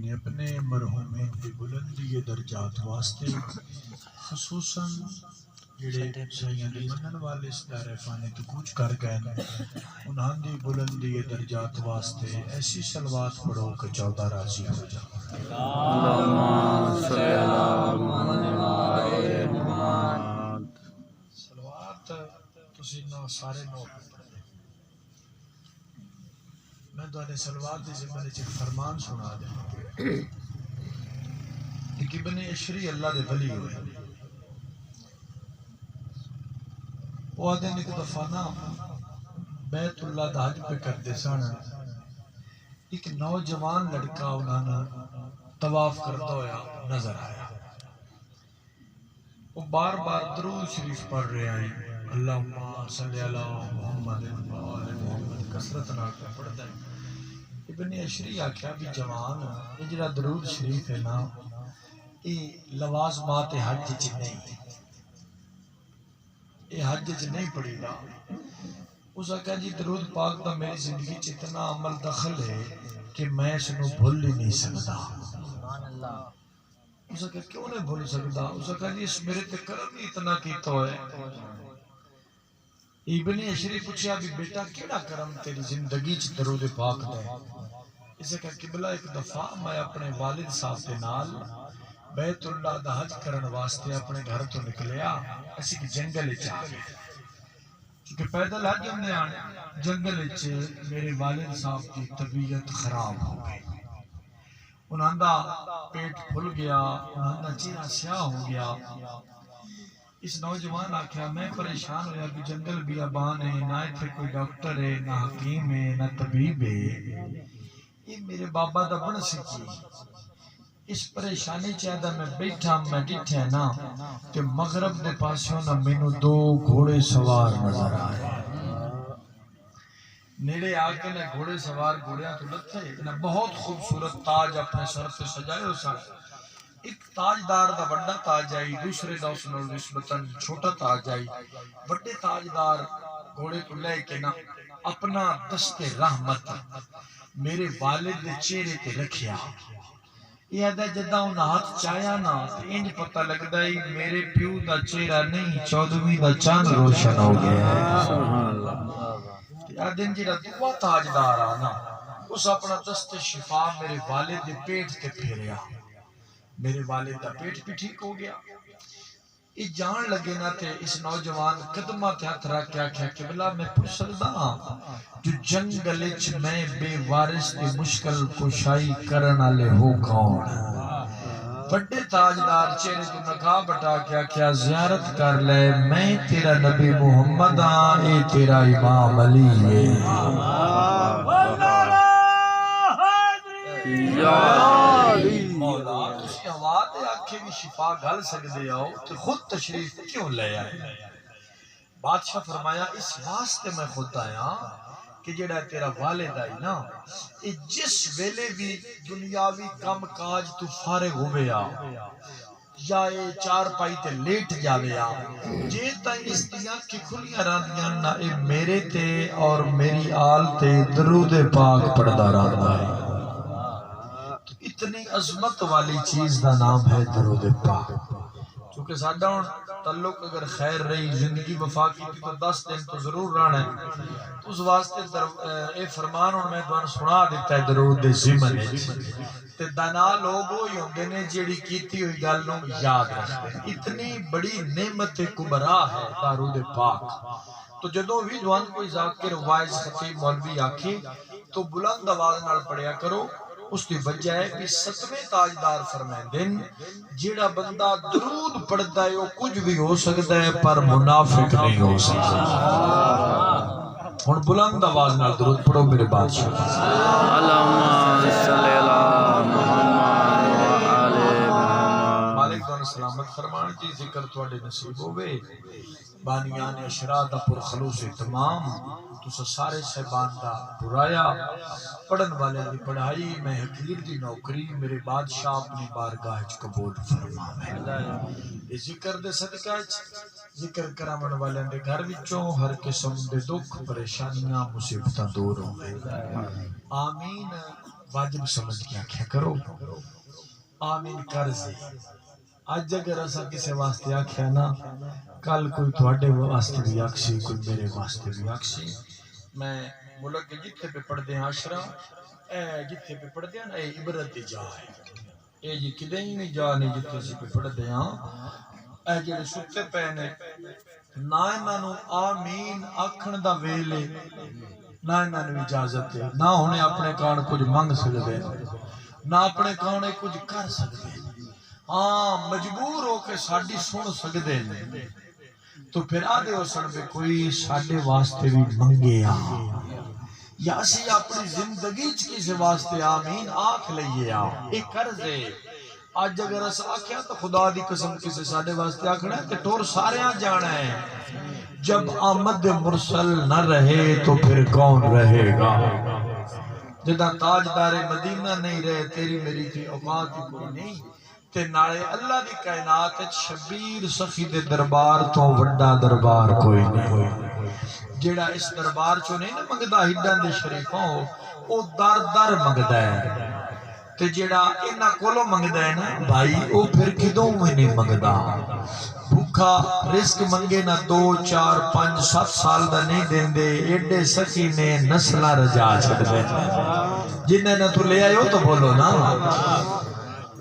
نے اپنے مرحومین کی بلندی درجات واسطے خصوصاً جڑے سائیاں دے منن والے اس دار فانے تو کوچ کر گئے انہاں دی بلندی درجات واسطے ایسی صلوات پڑھو کہ 14 راضی ہو جائے۔ اللہم صلی علی محمد۔ صلوات تسی نہ سارے نوٹ پڑھتے میں تواڈے صلوات دی ذمہ وچ ایک فرمان سنا دیں۔ ایک ابن عشری اللہ دے ولی ہوئے، وہ آدھے ایک دفعہ نا بیت اللہ دا حج پہ کرتے سن، ایک نوجوان لڑکا انہوں نے طواف کرتا ہویا نظر آیا، وہ بار بار درود شریف پڑھ رہے آئی، اللہم صلی علی محمد وآل محمد، کثرت نال پڑھتا ہے۔ ابن عشری آکھیا بھی جوان یہ جڑا درود شریف ہے نا یہ لوازمات حج چ نہیں، یہ حج چ نہیں پڑھی گا۔ اس آکھیا جی درود پاک دا میری زندگی چ اتنا عمل دخل ہے کہ میں اس نو بھول ہی نہیں سکتا۔ اس آکھیا کیوں نہیں بھول سکتا؟ اس آکھیا جی اس میرے تے کرم ہی اتنا کیتا ہے۔ ابن عشری پوچھا بھی بیٹا کیڑا کرم تیری زندگی چ درود پاک دے؟ اسے کہا قبلہ ایک دفعہ میں اپنے والد صاحب کے نال بیت اللہ دا حج کرن واسطے اپنے گھر تو نکلیا، اسی کی جنگل چ آ گئے کیونکہ پیدل حج ہم نے آنے۔ جنگل چ میرے والد صاحب کی طبیعت خراب ہو گئی، انہاں دا پیٹ پھل گیا، انہاں دا چہرہ سیاہ ہو گیا۔ اس نوجوان آکھیا میں پریشان ہویا کہ جنگل بیابان ہے، نہ اتھے کوئی ڈاکٹر ہے، نہ حکیم ہے، نہ طبیب ہے، یہ میرے بابا دا بن سکی۔ اس پریشانی چاہتا میں بیٹھا میں ڈٹھا نا کہ مغرب دے پاسوں نہ مینوں 2 گھوڑے سوار نظر آئے، نیڑے آ کے نہ گھوڑے سوار گھوڑیاں تو لتھے نہ بہت خوبصورت تاج اپنے سر پہ سجائے ہو سن۔ ایک تاجدار دا بڑا تاج آئی، دوسرے دا اس نال نسبتاً چھوٹا تاج آئی۔ بڑے تاجدار گھوڑے کو لے کے نا اپنا دست رحمت میرے والد دے چہرے تے رکھیا۔ یہ آدھا جدہ ان ہاتھ چایا نا انج پتہ لگدا ہے میرے پیو دا چہرہ نہیں 14ویں دا چاند روشن ہو گیا ہے۔ آدھے جڑا دعا تاجدار آنا اس اپنا دست شفا میرے والد دے پیٹ تے پھیریا، میرے والد دا پیٹ بھی ٹھیک ہو گیا۔ یہ جان لگے نہ تے اس نوجوان قدمہ تے ہاتھ رکھ کے آکھیا کہ بلا میں پوچھ سکدا جو جنگل وچ میں بے وارث تے مشکل کشائی کرن والے ہو کون؟ بڑے تاجدار چہرے تو نقاب ہٹا کے آکھیا زیارت کر لے، میں تیرا نبی محمد ہاں، اے تیرا امام علی ہے۔ مولا تسی ہوا دے آکھے بھی شفا گل سکدے ہو تو خود تشریف کیوں لے آئے؟ بادشاہ فرمایا اس واسطے میں خود آیا کہ جڑا تیرا والد آئی نا یہ جس ویلے بھی دنیاوی کم کاج تو فارغ ہویا یا یہ چار پائی تے لیٹ جاویا جے تائیں اس دیاں کی کھلیاں راندیاں نا اے میرے تے اور میری آل تے درود پاک پڑھدا رہندا ہے۔ اتنی عظمت والی چیز دا نام ہے درود پاک۔ چونکہ ساڈا تعلق اگر خیر رہی زندگی وفا کی تو 10 دن تو ضرور رہنا ہے، تو اس واسطے اے فرمان میں تمہیں سنا دیتا ہے درود دے ضمن تے دانا لوگ ہوئی ہوندے نے جیڑی کیتی ہوئی گل نو یاد رکھتے ہیں۔ اتنی بڑی نعمت کبرا ہے درود پاک۔ تو جدوں بھی جوان کوئی ذاکر وائز خطیب مولوی آکھے تو بلند آواز نال پڑھیا کرو، اس کی وجہ ہے کہ 7ویں تاجدار فرمائندے جیڑا بندہ درود پڑھتا ہے وہ کچھ بھی ہو سکتا ہے پر منافق نہیں ہو سکتا۔ ہن بلند آواز نال درود پڑھو میرے بادشاہ۔ اللہم صلی علی محمد وآل محمد۔ مالک دون سلامت فرمان کی ذکر تواڈے نصیب ہوئے، بانیان اشراء دا پرخلوص تمام تو سارے صاحبان دا برایا پڑھن والے دی پڑھائی میں حقیر دی نوکری میرے بادشاہ اپنی بارگاہ وچ قبول فرماوے۔ یہ ذکر دے صدقہ ذکر کرامن والے دے گھر وچوں ہر قسم دے دکھ پریشانیاں مصیبتاں دور ہوئے، آمین واجب سمجھ کے آکھیا کرو آمین قرض اج اگر اسا کسی واسطے آکھیا نا کل کوئی تھوڑے واسطے بھی آکسی کوئی میرے واسطے بھی آکسی میں ملک کے جتھے پہ پڑھ دے عاشرہ اے جتھے پہ پڑھ دے نا اے عبرت دی جا ہے اے جی کدے ہی نہیں جا نہیں جتھے سی پہ پڑھ دے ہاں اے جڑے ستے پے نے نہ انہاں نو آمین آکھن دا ویلے نہ انہاں نو اجازت ہے نہ ہونے اپنے کان کچھ منگ سکدے نہ اپنے کان کچھ کر سکدے ہاں مجبور ہو کے ساڈی سن سکدے نے تو پھر آدھے ہو سن پہ کوئی ساڈے واسطے بھی منگے یا اسی اپنی زندگی کسی واسطے آمین آکھ لئیے ایک قرض ہے آج اگر اس آکھیا تو خدا دی قسم کسی ساڈے واسطے آکھنا ہے کہ ٹور سارے آ جانا ہے جب آمد مرسل نہ رہے تو پھر کون رہے گا جدا تاجدار مدینہ نہیں رہے تیری میری تھی اوقات ہی کوئی نہیں تے نالے اللہ دی کائنات شبیر سخی دے دربار تو وڈا دربار کوئی نہیں جیڑا اس دربار چو نہیں نا منگدا ہڈاں دے شریفاں ہو او در در منگدا ہے تے جیڑا انہاں کولوں منگدا ہے نا بھائی او پھر کدوں میں نہیں منگدا بھوکا رزق منگے نہ 2 4 5 7 سال دا نہیں دیندے ایڈے سخی نے نسلاں رجا چھڈ دے جنہیں نہ تو لے آئے ہو تو بولو نا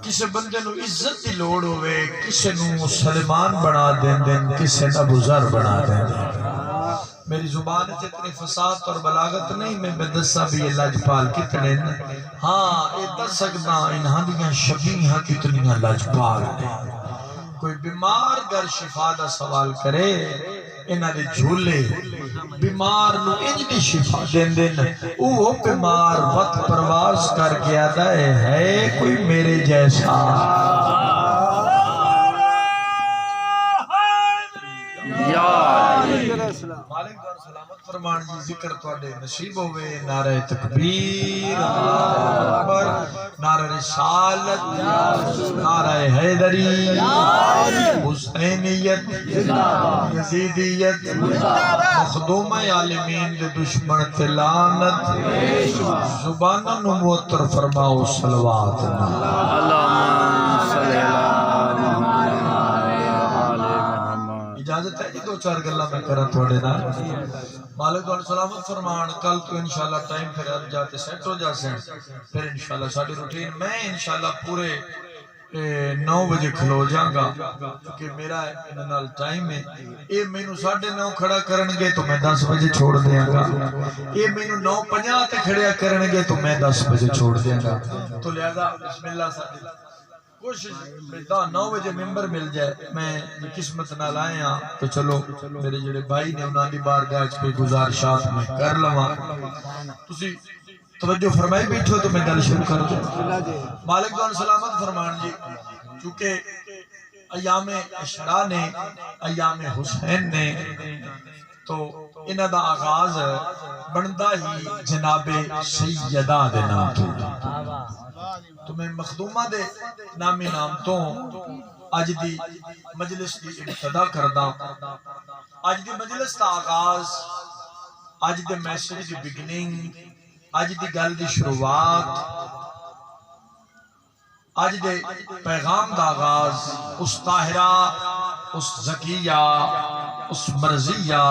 کسی بندے نو عزت دی لوڑ ہوئے کسی نو سلمان بنا دین دین کسی نو ابو ذر بنا دین دین میری زبان اتنی فساد اور بلاغت نہیں میں دسا بھی اللہ جپال کتنے ہاں یہ دس سکتا انہاں دیاں شبیہاں کتنیاں لجپال ہیں کوئی بیمار گر شفا دا سوال کرے انہاں دے جھولے بیمار نو انج دی شفا دین دین وہ بیمار وقت پرواز کر کے آتا ہے کوئی میرے جیسا مالک دار سلامت فرمان جی ذکر تواڈے نصیب ہوئے نعرہ تکبیر اللہ اکبر نعرہ رسالت نعرہ حیدری حسینیت یزیدیت مخدوم عالمین دے دشمن تے لعنت زباناں نو معطر فرماؤ صلوات اللہم صلی اجازت ہے جی 2-4 گلاں میں کرا تھوڑے نا مالک دعا سلامت فرمان کل تو انشاءاللہ ٹائم پھر اب جاتے سیٹ ہو جا سیں پھر انشاءاللہ ساڑی روٹین میں انشاءاللہ پورے 9 بجے کھلو جاؤں گا کیونکہ میرا انہال ٹائم ہے اے میں نو 9:30 کھڑا کرنگے تو میں 10 بجے چھوڑ دیا گا اے میں نو 9:50 تے کھڑیا کرنگے تو میں 10 بجے چھوڑ دیا گا تو لہذا بسم اللہ ساتھ کوشش 9 بجے ممبر مل جائے میں قسمت نہ لائے ہاں تو چلو میرے جڑے بھائی نے انہاں دی بارگاہ پہ گزارشات میں کر لواں تسی توجہ فرمائی بیٹھو تو میں گل شروع کر دوں مالک دعا سلامت فرمان جی چونکہ ایام اشراء نے ایام حسین نے تو انہاں دا آغاز بندا ہی جناب سیدہ دے نام تو تو میں مخدومہ دے نامی نام تو آج دی مجلس دی ابتدا کردہ آج دی مجلس دا آغاز آج دی میسج دی بگننگ آج دی گل دی شروعات آج دے پیغام دا آغاز اس طاہرہ اس زکیہ اس مرضیہ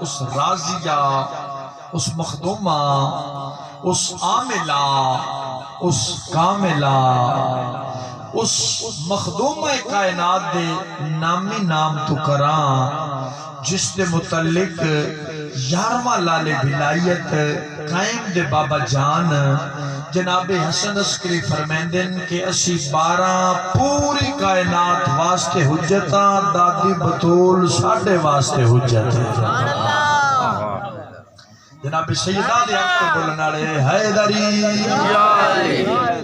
اس راضیہ اس مخدومہ اس عاملہ اس کاملہ اس مخدومہ کائنات دے نامی نام تو کران جس دے متعلق 11واں لال بلائیت قائم دے بابا جان جناب حسن عسکری فرمیندن کہ اسی 12 پوری کائنات واسطے حجتاں دادی بطول ساڑھے واسطے حجت ہے جناب سیدہ دے اکتر بولنا رہے حیدری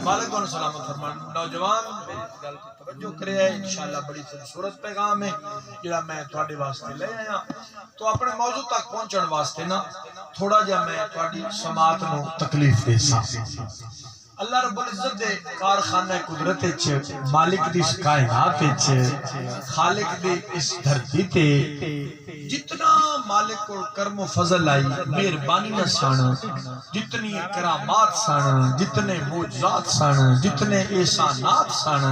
مالک دون سلامت فرمان نوجوان گل کی توجہ کرے ہیں انشاءاللہ بڑی خوبصورت پیغام ہے جڑا میں تواڈے واسطے لے آیا تو اپنے موضوع تک پہنچن واسطے نا تھوڑا جا میں تواڈی سماعت نو تکلیف دے سا اللہ رب العزت دے کارخانہ قدرت وچ مالک دی اس کائنات وچ خالق دی اس دھرتی تے جتنا مالک کو کرم و فضل آئی مہربانی نہ سن جتنی کرامات سن جتنے معجزات سن جتنے احسانات سن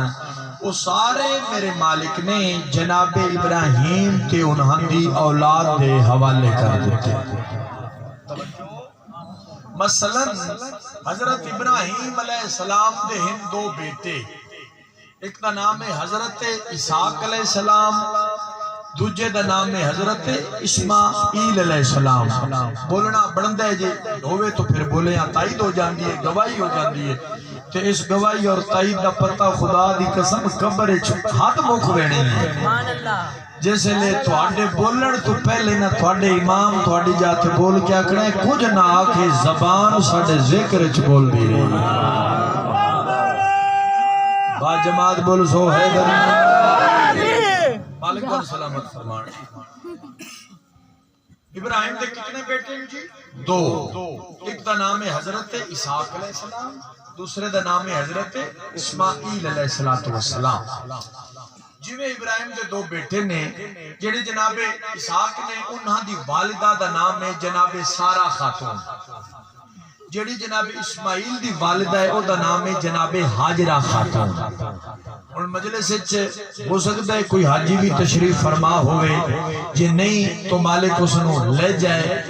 وہ سارے میرے مالک نے جناب ابراہیم تے انہاں دی اولاد دے حوالے کر دیتے مثلا حضرت ابراہیم علیہ السلام دے ہن دو بیٹے ایک دا نام ہے حضرت اسحاق علیہ السلام دوجے دا نام ہے حضرت اسماعیل علیہ السلام بولنا بڑھندا ہے جی ہوئے تو پھر بولے یا تائید ہو جاندی ہے گواہی ہو جاندی ہے تے اس گواہی اور تائید دا پتہ خدا دی قسم قبر وچ ہاتھ مکھ وینے ہے سبحان اللہ جیسے لے تواڈے بولن تو پہلے نہ تواڈے امام تواڈی جاتے بول کے آکھنا ہے کچھ نہ آکھے زبان ساڈے ذکر وچ بول دی رہی با جماعت بول سو حیدر مالک کو سلامت فرمان ابراہیم دے کتنے بیٹے ہیں جی دو ایک دا نام ہے حضرت اسحاق علیہ السلام دوسرے دا نام ہے حضرت اسماعیل علیہ السلام جویں ابراہیم دے دو بیٹے نے جڑے جناب اسحاق نے انہاں دی والدہ دا نام ہے جناب سارہ خاتون جڑی جناب اسماعیل دی والدہ ہے او دا نام ہے جناب ہاجرہ خاتون اور مجلس ہو سکتا ہے کوئی حاجی بھی تشریف فرما ہوئے جے نہیں تو مالک اس نو لے جائے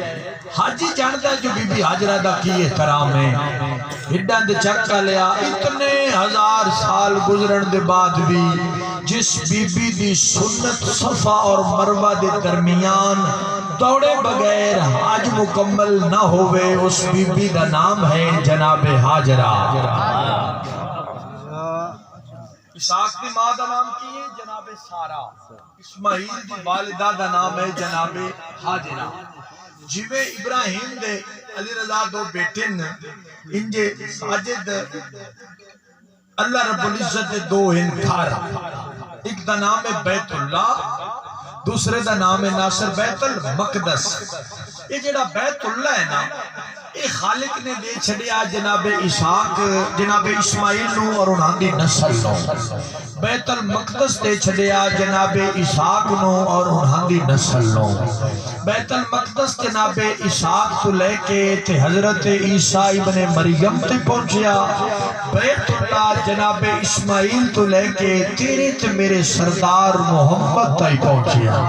حاجی جانتا ہے جو بی بی حاجرہ دا کی احترام ہے ہڈان دے چکا لیا اتنے ہزار سال گزرن دے بعد بھی جس بی بی دی سنت صفا اور مروہ دے درمیان دوڑے بغیر حج مکمل نہ ہوئے اس بی بی دا نام ہے جناب ہاجرہ اسحاق دی ماں دا نام کی ہے جناب سارہ اسماعیل دی والدہ دا نام ہے جناب ہاجرہ جویں ابراہیم دے علی رضا دو بیٹے انجے ساجد اللہ رب العزت دے دو گھر ایک دا نام ہے بیت اللہ دوسرے دا نام ہے ناصر بیت المقدس یہ جڑا بیت اللہ ہے نا یہ خالق نے دے چھڑیا جناب اسحاق جناب اسماعیل نو اور انہاں دی نسل نو بیت المقدس دے چھڑیا جناب اسحاق نو اور انہاں دی نسل نو بیت المقدس جناب اسحاق تو لے کے تے حضرت عیسیٰ ابن مریم تے پہنچیا بیت اللہ جناب اسماعیل تو لے کے تیرے تے میرے سردار محمد تے پہنچیا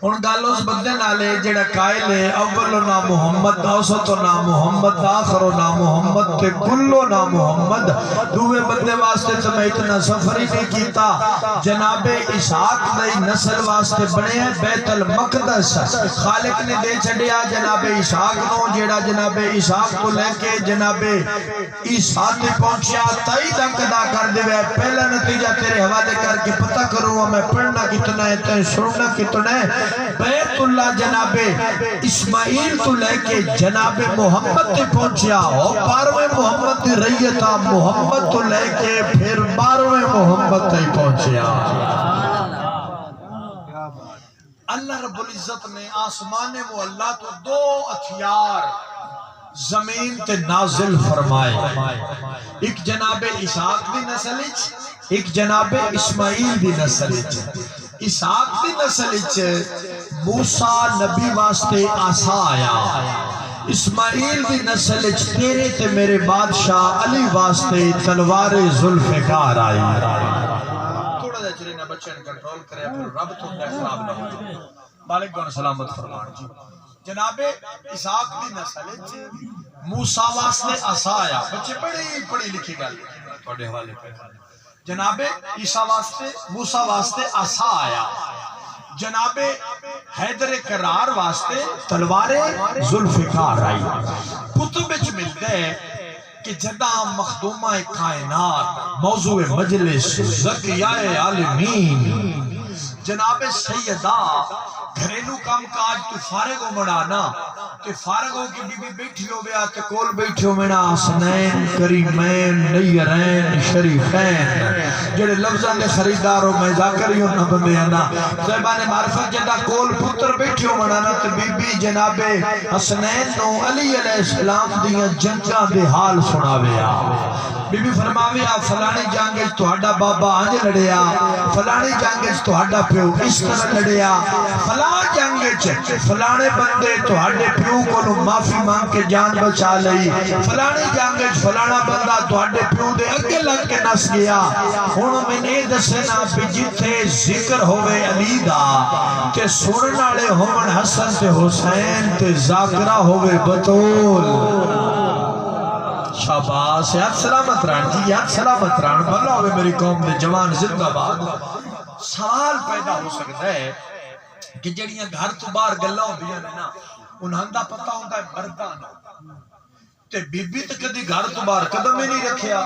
ان گالوں اس بندے نالے جڑا قائل ہے اولو نا محمد اوسطو نا محمد آخرو نا محمد تے کلو نا محمد دوے بندے واسطے تو میں اتنا سفر ہی نہیں کیتا جناب اسحاق دی نسل واسطے بنے ہیں بیت المقدس خالق نے دے چھڑیا جناب اسحاق نو جڑا جناب اسحاق کو لے کے جناب عیسیٰ تے پہنچیا تائید ادا کر دے پہلا نتیجہ تیرے حوالے کر کے پتہ کروں میں پڑھنا کتنا ہے تے سننا کتنا ہے بیت اللہ جناب اسماعیل تو لے کے جناب محمد تے پہنچیا اور 12ویں محمد دی ریتا محمد تو لے کے پھر 12ویں محمد تے پہنچیا اللہ رب العزت نے آسمان معلا تو دو ہتھیار زمین تے نازل فرمائے ایک جناب اسحاق دی نسل ایک جناب اسماعیل دی نسل اسحاق دی نسل موسیٰ نبی واسطے عصا آیا اسماعیل دی نسل تیرے تے میرے بادشاہ علی واسطے تلوار ذوالفقار آئی تھوڑا دے چلے نہ بچن کنٹرول کرے پھر رب تو خراب نہ ہو مالک گون سلامت فرمان جی جناب اسحاق دی نسل موسیٰ واسطے عصا آیا بچے بڑی پڑھی لکھی گل تھوڑے حوالے پہ جناب عیسیٰ واسطے موسیٰ واسطے عصا آیا جناب حیدر کرار واسطے تلوار ذوالفقار آئی کتب وچ ملتا ہے کہ جدہ مخدومہ کائنات موضوع مجلس زکیہ عالمین جناب سیدہ گھریلو کام کاج تو فارغ ہو مڑانا کہ فارغ ہو کے بی بی بیٹھی ہو بیا کہ کول بیٹھی ہو منا حسنین کریمین نیرین شریفین جڑے لفظاں دے خریدار ہو میں ذاکریوں نہ بندے انا صاحبان معرفت جدا کول پتر بیٹھی ہو مڑانا تے بی بی جناب حسنین نو علی علیہ السلام دیاں جنگاں دے حال سناویا بی بی فرماویا فلانی جنگ وچ تہاڈا بابا انج لڑیا فلانی جنگ وچ تہاڈا پیو اس طرح لڑیا فلاں جنگ وچ فلانے بندے تہاڈے پیو کولوں معافی مانگ کے جان بچا لئی فلانی جنگ وچ فلانا بندہ تہاڈے پیو دے اگے لگ کے نس گیا ہن میں نے دسنا بھی جتھے ذکر ہوے علی دا تے سنن والے ہون حسن تے حسین تے ذاکرہ ہوے بطول شاباش یاد سلامت ران جی یاد سلامت ران بھلا ہوئے میری قوم دے جوان زندہ باد سوال پیدا ہو سکتا ہے کہ جڑیاں گھر تو باہر گلاں ہوندیاں نے نا انہاں دا پتہ ہوندا ہے مرداں تے بی بی تے کدی گھر تو باہر قدم ہی نہیں رکھیا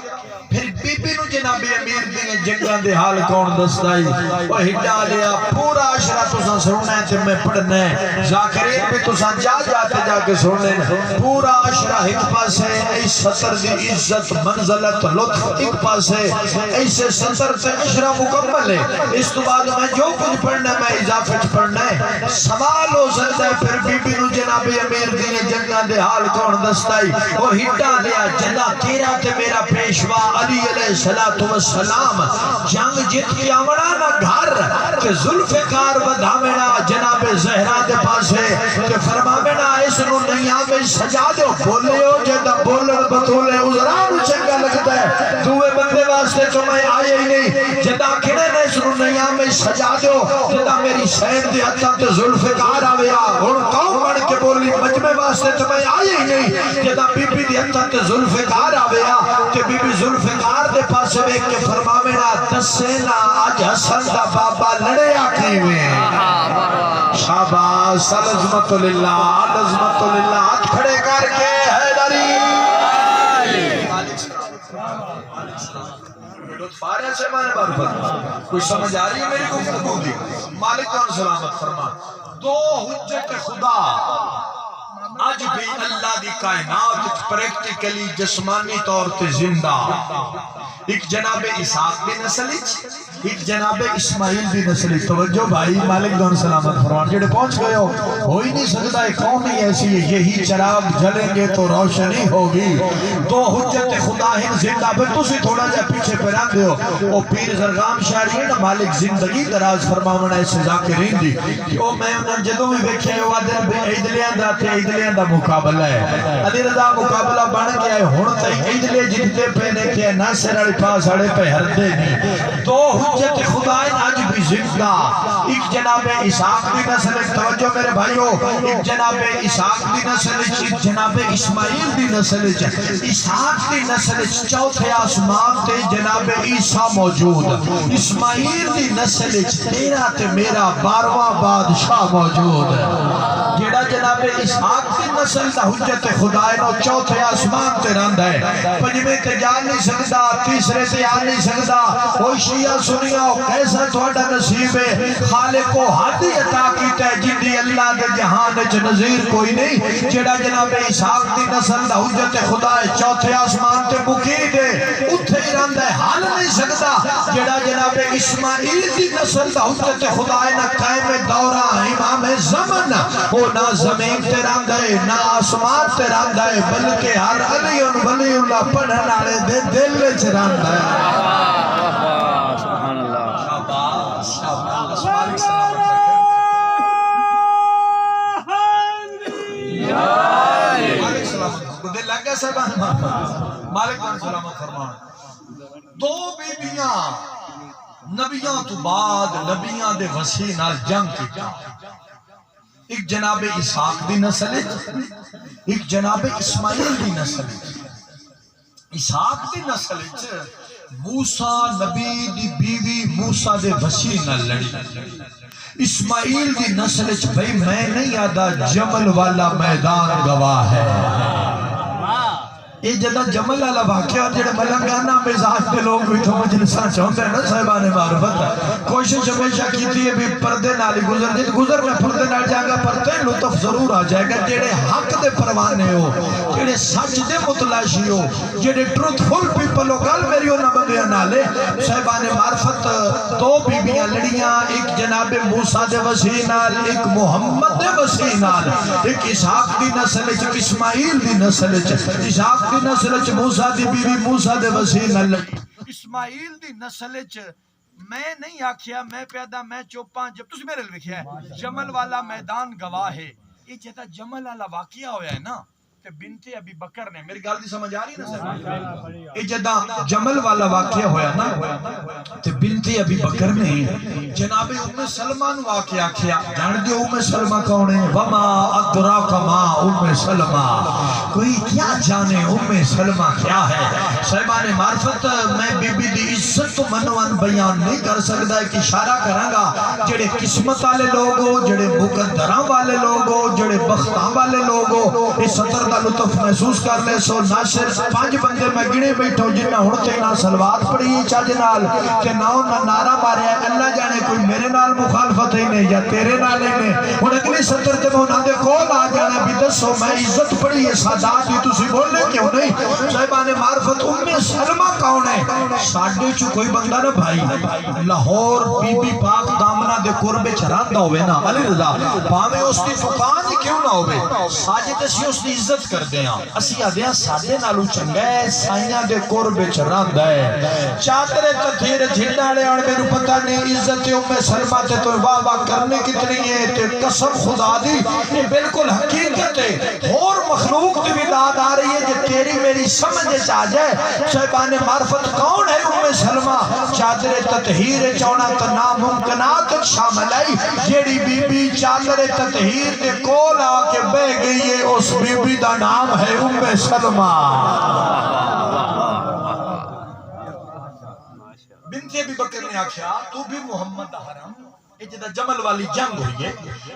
پھر بی بی نو جناب امیر دی جنگاں دے حال کون دسدا ہے او ہڈا لیا پورا عشرہ تساں سننا ہے تے میں پڑھنا ہے ذاکرین بھی تساں جاتے جا کے سننے پورا عشرہ ایک پاسے ای سطر دی عزت منزلت لطف ایک پاسے ایسے سطر تے عشرہ مکمل ہے اس تو بعد میں جو کچھ پڑھنا ہے میں اضافہ پڑھنا ہے سوال ہو سکتا ہے پھر بی بی نو جناب امیر دی جنگاں دے حال کون دسدا ہے وہ ہٹا لیا جدا تیرا تے میرا پیشوا علی علیہ السلام جنگ جت کے آمڑا نا گھر کہ ذوالفقار بدھاوینا جناب زہرا دے پاسے کہ فرماوینا اس نو نیا میں سجا دو بولے ہو جدا بولن بطولے عذران چنگا لگتا ہے دوے بندے واسطے تو میں آئے ہی نہیں جدا کھڑے نے اس نو نیا میں سجا دو جدا میری شہر دی ہتھاں تے ذوالفقار آویا ہن قوم بن کے بولی مجمع واسطے تو میں آئے ہی نہیں جدا بی بی دی ہتھاں تے ذوالفقار آویا کہ بی بی ذوالفقار دے پاسے ویکھ کے فرماوینا دسینا اج حسن دا بابا لڑیا کیویں شاباش عظمت للہ عظمت للہ ہاتھ کھڑے کر کے حیدری لطف آ رہا ہے سے مانے بار پر کوئی سمجھ آ رہی ہے میری گفتگو دی مالک کون سلامت فرما دو حجت خدا آج بھی اللہ دی کائنات پریکٹیکلی جسمانی طور تے زندہ ایک جناب اسحاق بھی نسل ایک جناب اسماعیل بھی نسل توجہ بھائی مالک دون سلامت فرمان جڑے پہنچ گئے ہو ہی نہیں سکتا ہے قوم ہی ایسی ہے یہی چراغ جلیں گے تو روشنی ہوگی دو حجت خدا ہی زندہ پھر تسی تھوڑا جا پیچھے پہران دے ہو او پیر زرغام شاعری ہے نا مالک زندگی دراز فرماونا ایسے ذاکرین دی کہ او میں انہوں جدوں بھی بیکھے ہوا دن بے عیدلیاں دا تے عیدلیاں دا مقابلہ ہے علی رضا مقابلہ بن گیا ہے ہون تے عیدلے جتنے پہنے کے ناصر علی پاس اڑے پہ ہردے نہیں دو حجت خدائن آج بھی زندہ ایک جناب اسحاق دی نسل توجہ میرے بھائیو ایک جناب اسحاق دی نسل ایک جناب اسماعیل دی نسل اسحاق دی نسل چوتھے آسمان تے جناب عیسیٰ موجود اسماعیل دی نسل تیرا تے میرا 12واں بادشاہ موجود جیڑا جناب اسحاق دی نسل دا حجت خدائن اور چوتھے آسمان تے رند ہے پنجمے تے جان نہیں سکتا تیسرے تے آن نہیں سکتا کوئی شیعہ سنیا ہو کیسا تھوڑا نصیب ہے خالق کو حدی عطا کیتا ہے جن دی اللہ دے جہان اچ نظیر کوئی نہیں جڑا جناب اسحاق دی نسل دا حجت خدا ہے چوتھے آسمان تے مقید ہے اتھے ہی رہندا ہے حال نہیں سکتا جڑا جناب اسماعیل دی نسل دا حجت خدا ہے نہ قائم دورہ امام زمن وہ نہ زمین تے رہندا ہے نہ آسمان تے رہندا ہے بلکہ ہر علی ولی اللہ پڑھن والے دے دل وچ رہندا ہے مالک بن سلامت فرمان دو بیبیاں نبیاں تو بعد نبیاں دے وسیع نال جنگ کیتا ایک جناب اسحاق دی نسل ایک جناب اسماعیل دی نسل اسحاق دی نسل موسیٰ نبی دی بیوی موسیٰ دے وسیع نال لڑی اسماعیل دی نسل بھئی میں نہیں آدھا جمل والا میدان گواہ ہے یہ جدا جمل والا واقعہ جڑے ملنگانہ مزاج کے لوگ بھی تو مجلساں چاہتے ہیں نا صاحبان معرفت کوشش ہمیشہ کیتی ہے بھی پردے نال گزر جے گزر میں پردے نال جائے گا پردے لطف ضرور آ جائے گا جڑے حق دے پروانے ہو جڑے سچ دے متلاشی ہو جڑے ٹروتھ فل پیپل ہو گل میری انہاں بندیاں نالے صاحبان معرفت دو بیبیاں لڑیاں ایک جناب موسیٰ دے وسیع نال ایک محمد دے وسیع نال ایک اسحاق دی نسل وچ اسماعیل دی نسل وچ اسحاق دی نسل وچ موسیٰ دی بیوی موسیٰ دے وسیع نال اسماعیل دی نسل وچ میں نہیں آکھیا میں پیدا میں چوپاں جب تسی میرے لکھیا ہے جمل والا میدان گواہ ہے یہ جتا جمل والا واقعہ ہویا ہے نا تے بنت ابی بکر نے میری گل دی سمجھ آ رہی نا سر یہ جدا جمل والا واقعہ ہویا نا تے بنت ابی بکر نے جناب ام سلمہ نو واقعہ کیا جان دیو ام سلمہ کون ہے وما ادراک ما ام سلمہ کوئی کیا جانے ام سلمہ کیا ہے صاحبان معرفت میں بی بی دی عزت تو منوان بیان نہیں کر سکتا ایک اشارہ کروں گا جڑے قسمت والے لوگ ہو جڑے مقدراں والے لوگ ہو جڑے بختاں والے لوگ ہو اس سطر دا لطف محسوس کر لے سو ناصر 5 بندے میں گنے بیٹھو جنہاں ہڑتے نہ سلوات پڑھی چاج نال کہ نہ نعرہ ماریا اللہ جانے کوئی میرے نال مخالفت ہی نہیں یا تیرے نال ہی نہیں ہن اگلی سطر تے میں انہاں دے کول آ جانا بھی دسو میں عزت پڑھی ہے سادات دی تسی بولنے کیوں نہیں صاحبان معرفت ام سلمہ کون ہے ساڈے چ کوئی بندہ نہ بھائی لاہور بی بی پاک دامنہ دے قرب وچ رہندا ہوے نا علی رضا بھاویں اس دی دکان کیوں نہ ہوے ساجد اسی اس دی عزت کردے ہاں اسی آدے ہاں ساڈے نالوں چنگا ہے سائیاں دے قرب وچ رہندا ہے چادر تطہیر جھنڈا والے اور میرے پتہ نہیں عزت ام سلمہ تے تو واہ واہ کرنے کتنی ہے تے قسم خدا دی یہ بالکل حقیقت ہے اور مخلوق دی بھی داد آ رہی ہے کہ تیری میری سمجھ آ جائے صاحبان معرفت کون ہے ام سلمہ چادر تطہیر چونا تو ناممکنات شامل آئی جیڑی بی بی چادر تطہیر کے کول آ کے بہ گئی ہے اس بی بی دا نام ہے ام سلمہ بنت ابی بکر نے آکھیا تو بھی محمد دا حرم جدہ جمل والی جنگ ہوئی ہے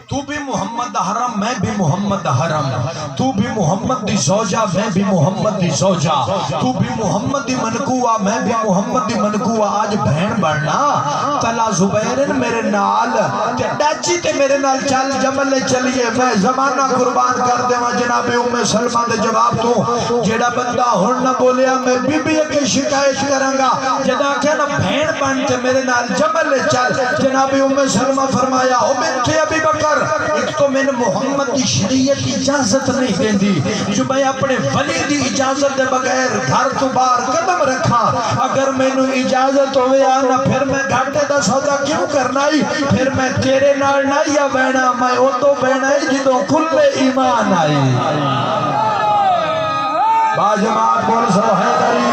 تو بھی محمد دا حرم میں بھی محمد دا حرم تو بھی محمد دی زوجہ میں بھی محمد دی زوجہ تو بھی محمد دی منقوہ میں بھی محمد دی منقوہ آج بہن بڑھنا تلا زبیرن میرے نال تے ڈاچی تے میرے نال چل جمل لے چلیے میں زمانہ قربان کر دے ماں جناب ام سلمہ دے جواب تو جیڑا بندہ ہن نہ بولیا میں بی بی کی شکایت کروں گا جدا کہ نہ بہن بن تے میرے نال جمل لے چل جناب ام سلمہ فرمایا او بنت ابی بکر ایک تو میں نے محمد دی شریعت اجازت نہیں دیں دی جو میں اپنے ولی دی اجازت دے بغیر گھر تو باہر قدم رکھا اگر میں نے اجازت ہوئے آنا پھر میں گھاٹے دا سودا کیوں کرنا ہی پھر میں تیرے نال نہ یا بہنا میں او تو بہنا ہی جدوں کل ایمان آئی باجماعت بول سبحان اللہ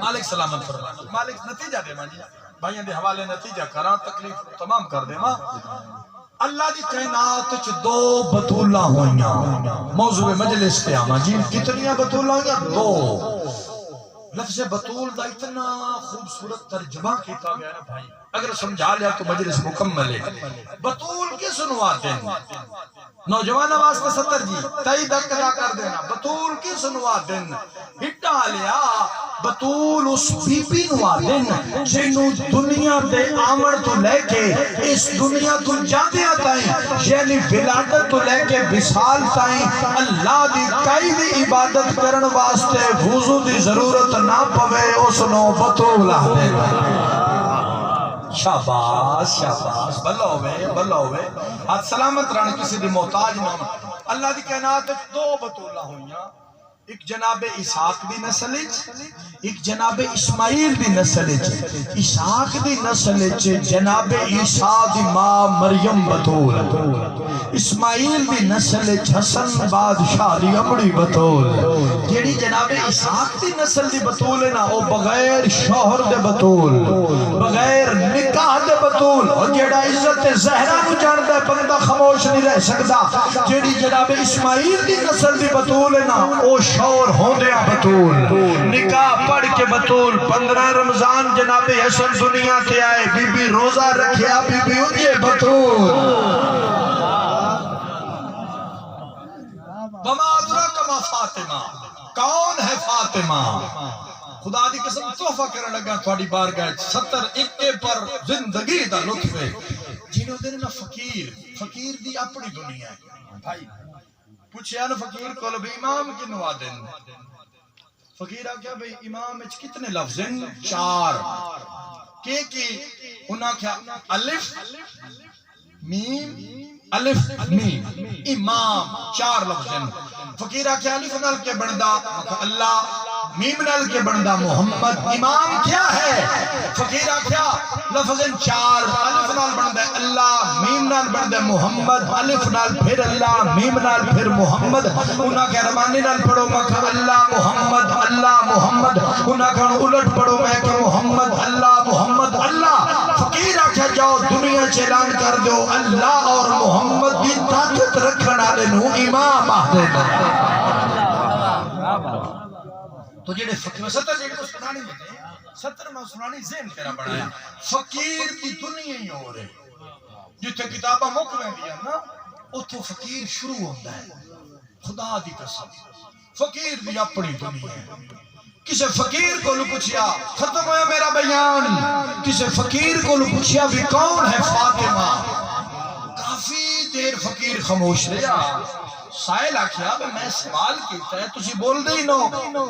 مالک سلامت فرمائے مالک نتیجہ دے مانجی بھائیاں دے حوالے نتیجہ کران تکلیف تمام کر دے ماں اللہ دی کائنات چ 2 بطولہ ہوئیاں موضوع مجلس پہ آما جی کتنیاں بطولہ ہوئیاں 2 لفظ بطول دا اتنا خوبصورت ترجمہ کیتا گیا نا بھائی اگر سمجھا لیا تو مجلس مکمل ہے بطول کی سنوات ہیں نوجوان آواز کا 70 جی تائید اقدا کر دینا بطول کی سنوات دیں ہٹا لیا بطول اس بی بی نوات دیں جنہوں دنیا دے آمر تو لے کے اس دنیا تو جاندے آتائیں یعنی ولادت تو لے کے بسال تائیں اللہ دی کئی دی عبادت کرن واسطے وضو دی ضرورت نہ پوے اس نو بطول آ دے شاباش شاباش بلو ہوئے ہاتھ سلامت رہنے کسی دی محتاج نہ اللہ دی کائنات 2 بطولہ ہوئیاں ایک جناب اسحاق دی نسل ایک جناب اسماعیل دی نسل اسحاق دی نسل جناب عیسیٰ دی ماں مریم بطول اسماعیل دی نسل حسن بادشاہ دی امڑی بطول جیڑی جناب اسحاق دی نسل دی بطول ہے نا وہ بغیر شوہر دے بطول بغیر نکاح دے بطول اور جیڑا عزت زہرہ نو جاندہ ہے بندہ خاموش نہیں رہ سکتا جیڑی جناب اسماعیل دی نسل دی بطول ہے نا وہ شور ہوندے بطول نکاح پڑھ کے بطول 15 رمضان جناب حسن دنیا تے آئے بی بی روزہ رکھیا بی بی انجے بطول وما ادراک ما فاطمہ، کون ہے فاطمہ؟ خدا دی قسم تحفہ کرنے لگا تھوڑی بارگاہ 70 اکے پر زندگی دا لطف ہے جنہوں دن نا فقیر دی اپنی دنیا ہے بھائی پوچھیا نا فقیر کو بھی امام کنو آدن فقیر آکھیا بھئی امام اچھ کتنے لفظ ہیں 4 کی انہاں کیا الف میم الف میم امام 4 لفظ ہیں فقیر آکھیا الف نال کے بندہ اللہ میم نال کے بندہ محمد امام کیا ہے فقیر آکھیا لفظ 4 الف نال بندہ اللہ میم نال بندہ محمد الف نال پھر اللہ میم نال پھر محمد انہاں کہ رمانی نال پڑھو مکہ اللہ محمد انہاں کہ الٹ پڑھو میں کہ محمد اللہ فقیر آکھیا جاؤ دنیا چیلان کر دو اللہ اور محمد دی طاقت رکھنا لے نو امام آدھے تو جیڑے فقیر 70 جیڑے کو سنانی دیتے ہیں 70 میں سنانی ذہن تیرا بڑھایا فقیر کی دنیا ہی ہو رہے جتے کتابہ مکمہ دیا نا اتھو فقیر شروع ہوتا ہے خدا دی قسم فقیر دی اپنی دنیا ہے کسے فقیر کو لو پوچھیا ختم ہویا میرا بیان کسے فقیر کو لو پوچھیا بھی کون ہے فاطمہ کافی دیر فقیر خاموش رہا سائل آکھیا میں سوال کیتا ہے تسی بول دے ہی نو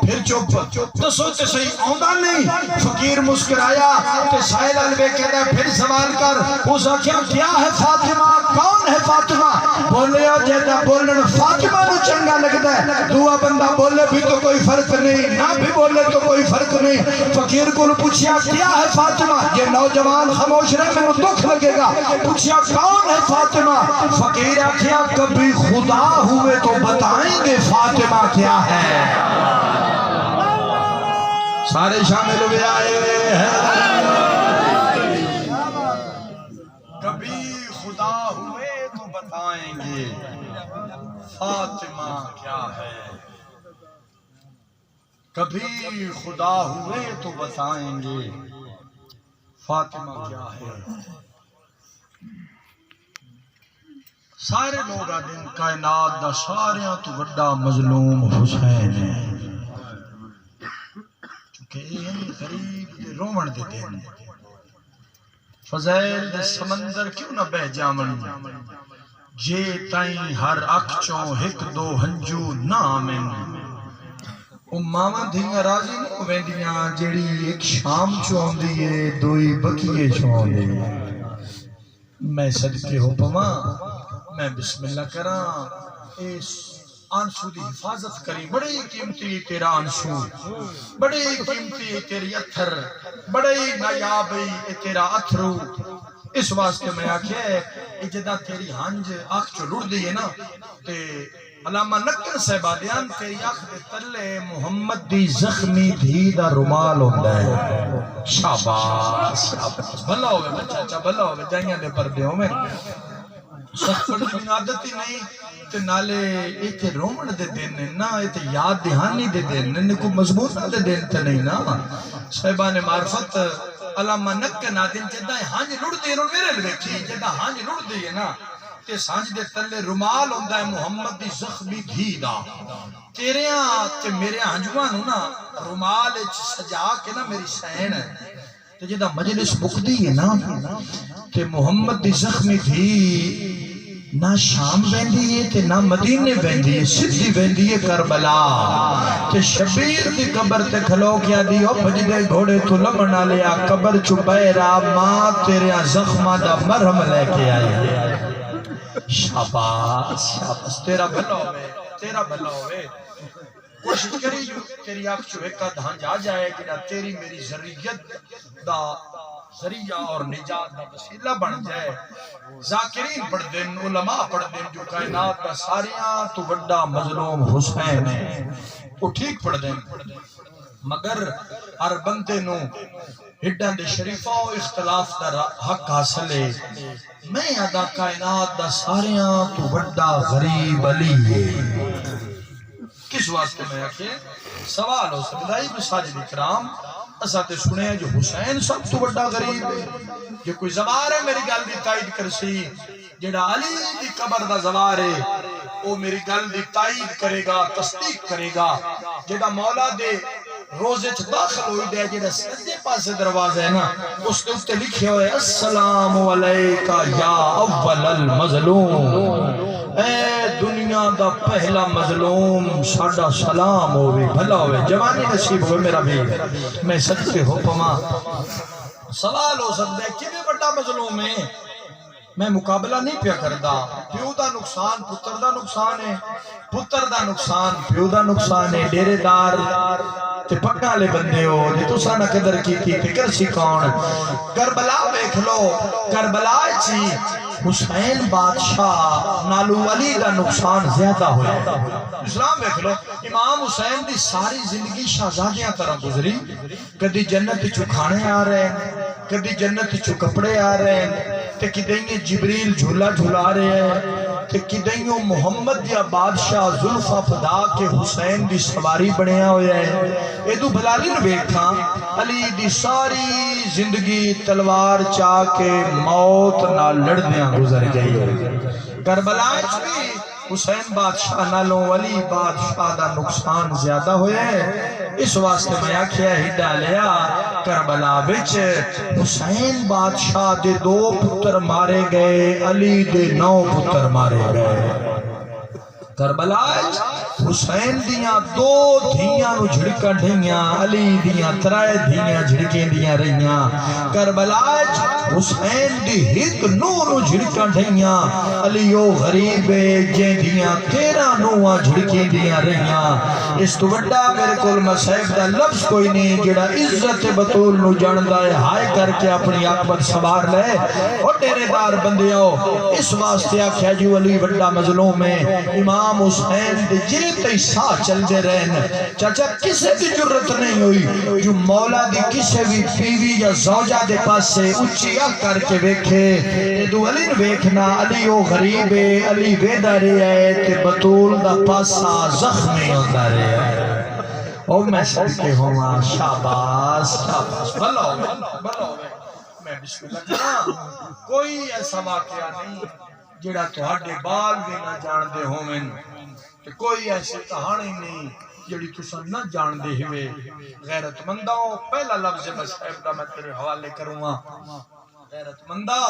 پھر چپ تو سوچے صحیح آؤندا نہیں فقیر مسکرایا کہ سائل علوے کہتا ہے پھر سوال کر اس آکھیا کیا ہے فاطمہ کون ہے فاطمہ بولے ہو جیتا بولنے فاطمہ نو چنگا لگتا ہے دعا بندہ بولے بھی تو کوئی فرق نہیں نہ بھی بولے تو کوئی فرق نہیں فقیر کو پوچھیا کیا ہے فاطمہ یہ نوجوان خاموش رہے میں دکھ لگے گا پوچھیا کون ہے فاطمہ فقیر آکھیا کبھی خدا ہوئے تو بتائیں گے فاطمہ کیا ہے سارے شامل ہوئے آئے ہیں کبھی خدا ہوئے تو بتائیں گے فاطمہ کیا ہے کبھی خدا ہوئے تو بتائیں گے فاطمہ کیا ہے سارے لوگ آدھیں کائنات دا ساریاں تو بڑا مظلوم حسین ہے چونکہ یہ غریب دے رومن دے دین فضائل دے سمندر کیوں نہ بہ جامن جے تائیں ہر اکچوں ہک دو ہنجو نامن ماما دھیاں راضی نہیں ویندیاں جیڑی ایک شام چون دیئے دوئی بکیے چون دیئے میں صدقے ہو پما میں بسم اللہ کراں اس آنسو دی حفاظت کری بڑی قیمتی تیرا آنسو بڑی قیمتی تیری اتھر بڑی نایابی تیرا اتھرو اس واسطے میں آکھے جدہ تیری ہنج آنکھ چو لڑ دی ہے نا تے علامہ نکر صاحبہ دیان تیری آنکھ دے تلے محمد دی زخمی دھی دا رومال ہوندہ ہے شاباش بھلا ہوئے میں چاچا بھلا ہوئے جائیاں دے پردے ہوں میں سخت پڑھنی عادت ہی نہیں تے نالے ایتے رومن دے دینے نا ایتے یاد دہانی دے دینے کوئی مضبوط نہ دے دینے تے نہیں نا صاحبان معرفت علامہ نکر نادن جدہ ہانج لڑ دے انہوں میرے لویکھی جدہ ہانج لڑ دے نا تے سانج دے تلے رومال ہوندہ ہے محمد دی زخمی دھی دا تیرے ہاں تے میرے ہنجوان نا رومال سجا کے نا میری سین ہے تے جدہ مجلس مقدی ہے نا تے محمد دی زخمی دھی نہ شام ویندی ہے تے نہ مدینے ویندی ہے سدھی ویندی ہے کربلا تے شبیر دی قبر تے کھلو کیا دیو بجدے گھوڑے تو لمنا لیا قبر چبے را ماں تیرے زخمہ دا مرہم لے کے آئی شاباش شاباش تیرا بھلا ہوئے کوشش کری جو تیری آنکھ چو ایک دھان جا جائے کہ نہ تیری میری ذریعت دا ذریعہ اور نجات دا وسیلہ بن جائے ذاکرین پڑھ دن علماء پڑھ دن جو کائنات دا ساریاں تو بڑا مظلوم حسین ہے وہ ٹھیک پڑھ دن مگر ہر بندے نو ہڈن دے شریفہ و اختلاف دا حق حاصل ہے میں ادا کائنات دا ساریاں تو بڑا غریب علی ہے کس واسطے میں آکھے سوال ہو سکتا ہے مساجد اکرام اساتے سنے ہیں جو حسین سب تو بڑا غریب ہے جو کوئی زوار ہے میری گل دی تائید کرسی جڑا علی دی قبر دا زوار ہے وہ میری گل دی تائید کرے گا تصدیق کرے گا جیڑا مولا دے روزے چ داخل ہوئی دے جیڑا سجے پاسے دروازہ ہے نا اس کے اوپر لکھیا ہوئے السلام علیکہ یا اول المظلوم اے دنیا دا پہلا مظلوم ساڈا سلام ہوئے بھلا ہوئے جوانی نصیب ہوئے میرا بھی میں صدقے ہو پما سوال ہو سکتا ہے کیویں بڑا مظلوم ہے میں مقابلہ نہیں پیا کردا پیو دا نقصان پتر دا نقصان ہے پتر دا نقصان پیو دا نقصان ہے ڈیرے دار تے پکا لے بندے ہو جے تساں نہ قدر کیتی تے کرسی کون کربلا ویکھ لو کربلا چی حسین بادشاہ نالو ولی دا نقصان زیادہ ہویا اسلام ویکھ لو امام حسین دی ساری زندگی شہزادیاں طرح گزری کدی جنت چو کھانے آ رہے ہیں کدی جنت چو کپڑے آ رہے ہیں تے کدیں جبریل جھولا جھولا رہے ہیں تے کدیں محمد یا بادشاہ زلفہ فدا کے حسین دی سواری بنیا ہویا ہے ایدو بلالی نو بیٹھا علی دی ساری زندگی تلوار چاہ کے موت نہ لڑدیاں گزر گئی کربلا بھی حسین بادشاہ نالوں ولی بادشاہ دا نقصان زیادہ ہوئے اس واسطے میں آکھیا ہی ڈالیا کربلا بچ حسین بادشاہ دے 2 پتر مارے گئے علی دے 9 پتر مارے گئے کربلا حسین دیاں 2 دھیاں نو جھڑکا ڈھیاں علی دیاں 3 دھیاں جھڑکیں دیاں رہیاں کربلا حسین دی ہک نو جھڑکا ڈھیاں علی او غریب جن دیاں 13 نوواں جھڑکیں دیاں رہیاں اس تو بڑا میرے کول مصیب دا لفظ کوئی نہیں جڑا عزت بطول نو جاندا ہے ہائے کر کے اپنی عاقبت سوار لے او ڈیرے دار بندیو اس واسطے آکھیا جی علی بڑا مظلوم ہے امام حسین دے جی تے ساتھ چل دے رہن چاچا کسے کی جرت نہیں ہوئی جو مولا دی کسے بھی بیوی یا زوجہ دے پاس سے اچھی اک کر کے ویکھے دو علی نو ویکھنا علی او غریب ہے علی ویدا رہے ہے تے بطول دا پاسا زخمی ہوندا رہے ہے او میں صدقے ہوا شاباش شاباش بھلا ہوئے میں بسم اللہ کرا کوئی ایسا واقعہ نہیں جڑا تہاڈے بال بھی نہ جان دے ہوویں تے کوئی ایسی کہانی نہیں جڑی تساں نہ جان دے ہوئے غیرت منداں پہلا لفظ مصحف دا میں تیرے حوالے کروں گا غیرت مندہ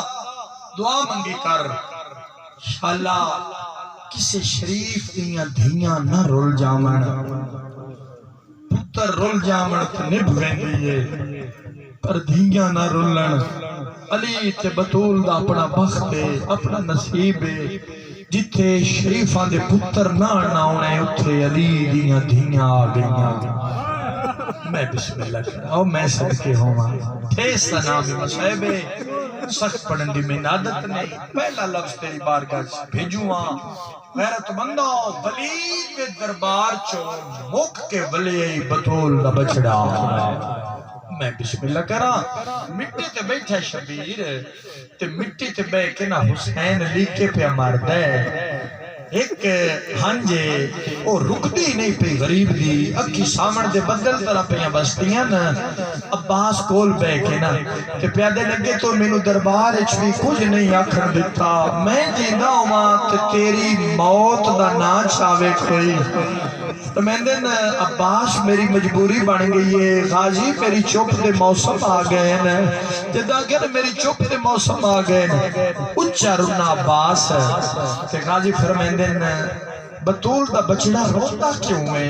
دعا منگی کر انشاءاللہ کسی شریف دیاں دھیاں نہ رول جامن پتر رول جامن تے نبھ ویندی ہے پر دھیاں نہ رولن علی تے بطول دا اپنا بخت ہے اپنا نصیب ہے جتھے شریفاں دے پتر نہ ہونے اتھے علی دیاں دھیاں آ گئیاں میں بسم اللہ کرا او میں صدقے ہوا ٹھیس دا نام مصیب ہے سخت پڑھن دی میں عادت نہیں پہلا لفظ تیری بارگاہ بھیجوں غیرت مندو ولی کے دربار چو مک کے ولی بطول دا بچڑا میں بسم اللہ کرا مٹی تے بیٹھا شبیر تے مٹی تے بے کے نا حسین لیکے پہ مرد ہے ایک ہنجے او رکدی نہیں پہ غریب دی اکی سامن دے بدل طرح پہ بستیاں نا عباس کول بے کے نا تے پیادے لگے تو مینو دربار اچھوی کچھ نہیں آکھن دیتا میں جیندہ ہوں تے تیری موت دا نا چاوے کوئی تو میں دن عباس میری مجبوری بن گئی ہے غازی میری چپ دے موسم آ گئے ہیں جدا اگر میری چپ دے موسم آ گئے ہیں اچھا رنا عباس ہے غازی فرمائیں دن بطول دا بچڑا روتا کیوں ہے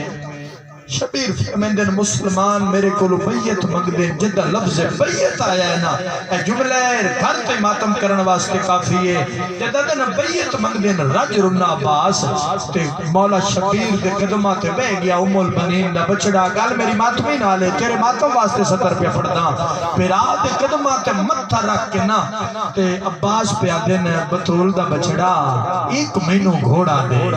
شبیر فرمیندن مسلمان میرے کولو بیعت مگدن جدہ لفظ بیعت آیا ہے نا اے جملہ گھر تے ماتم کرن واسطے کافی ہے جدہ دن بیعت مگدن رج رنا عباس تے مولا شبیر دے قدمہ تے بے گیا ام البنین دا بچڑا گال میری ماتمی نہ لے تیرے ماتم واسطے سطر پہ پڑھنا پھر آدھے قدمہ تے متھا رکھ کے نا تے عباس پہ آدھن بطول دا بچڑا ایک مہینوں گھوڑا دے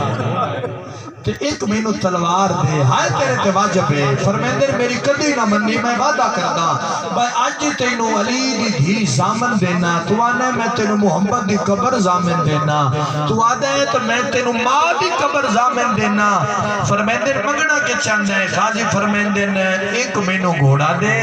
کہ ایک مہینوں تلوار دے ہائے تیرے تے واجب ہے فرمیندر میری کدی نہ منی میں وعدہ کردہ بھائی آج تینو علی دی دھی زامن دینا تو آنے میں تینو محمد دی قبر زامن دینا تو آدھے تو میں تینو ماں دی قبر زامن دینا فرمیندر مگنا کے چند ہے خاجی فرمیندر ایک مہینوں گھوڑا دے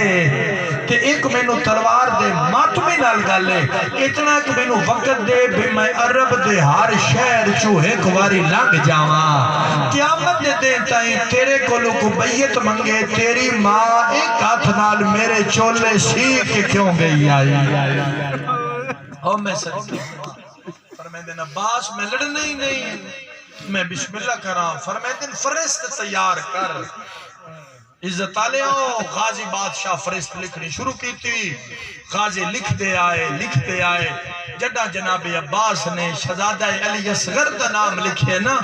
تے ایک مینوں تلوار دے ماتمی نال گل ہے اتنا کہ مینوں وقت دے بھی میں عرب دے ہر شہر چو ایک واری لنگ جاواں قیامت دے دن تائیں تیرے کولوں کو بیعت منگے تیری ماں ایک ہاتھ نال میرے چولے سی کے کیوں گئی آئی او میں صدقے فرمائے عباس میں لڑنا ہی نہیں میں بسم اللہ کراں فرمائے فرشت تیار کر عزت آلے ہو غازی بادشاہ فرشت لکھنی شروع کی تھی غازی لکھتے آئے جڈا جناب عباس نے شہزادہ علی اصغر دا نام لکھے نا